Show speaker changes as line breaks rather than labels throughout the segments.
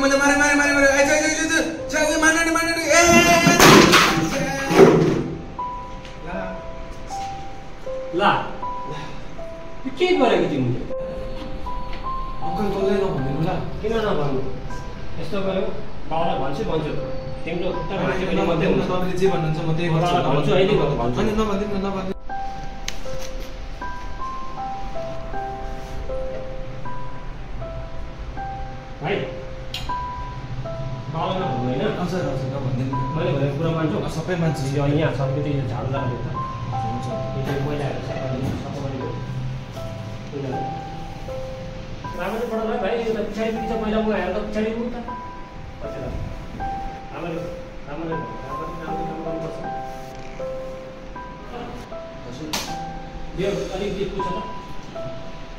मैले मारे मारे मारे मारे आइज आइज आइज चाउ मान्ने मान्ने ए
ला के गरेको तिमीले
अङ्कल कसले नभन्दिनु ल
किन नभन्नु यस्तो गर्यो बाबालाई भन्छु तिम्रो खुट्टा भाँच्यो भने मात्रै हुन्छ
तपाईले जे भन्नुहुन्छ म त्यही गर्छु
भन्छु अहिले भन्छु
अनि नभन्दिनु नभन्दिनु
भाइ बाबालाई नभन्नु होइन
हजुर हजुर नभन्दिनु
मैले भनेको कुरा मान्छौ
सबै मान्छे
यो यहाँ छ त्यो झाडु लाग्यो त
हुन्छ
त्यो मैलाहरू सफा गरिदिनु राम्ररी पढाउनु है भाइ यो त पछाडि पुग्छ पहिला म आएर त पछाडि पुग्छ कति राम्ररी काम गर्नुपर्छ
हजुर
यो अलिकति पुग्छ त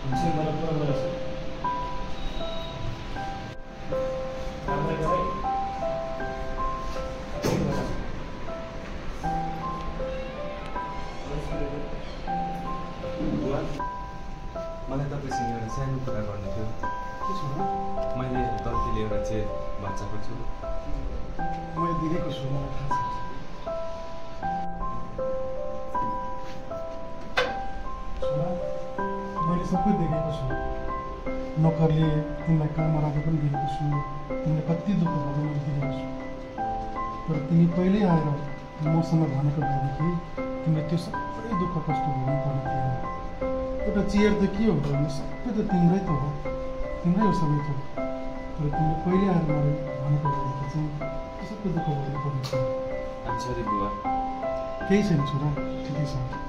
हुन्छ मलाई पुरा गर्छ राम्ररी गर
मलाई तपाईँसँग एउटा सानो कुरा गर्नु थियो के छ मैले गल्तीले एउटा चेयर भाँचाएको छु
मैले दिएको छु मलाई थाहा छ मैले सबै देखेको छु नोकरले तिमीलाई काममा राखेको पनि देखेको छु तिमीले कति दुःख भएको मैले देखेको छु तर तिमी पहिल्यै आएर मसँग भनेको भएदेखि तिमीले त्यो सबै दुःख कष्ट भोग्नु पर्ने थिएन एउटा चेयर त के हो भने सबै त तिम्रै त हो तिम्रै हो सबै त तर तिमीले पहिले आएर मलाई भनेको भएदेखि चाहिँ त्यो सबै दुःख भोग्नु पर्ने थियो
सरी बुवा
केही छैन छोरा ठिकै छ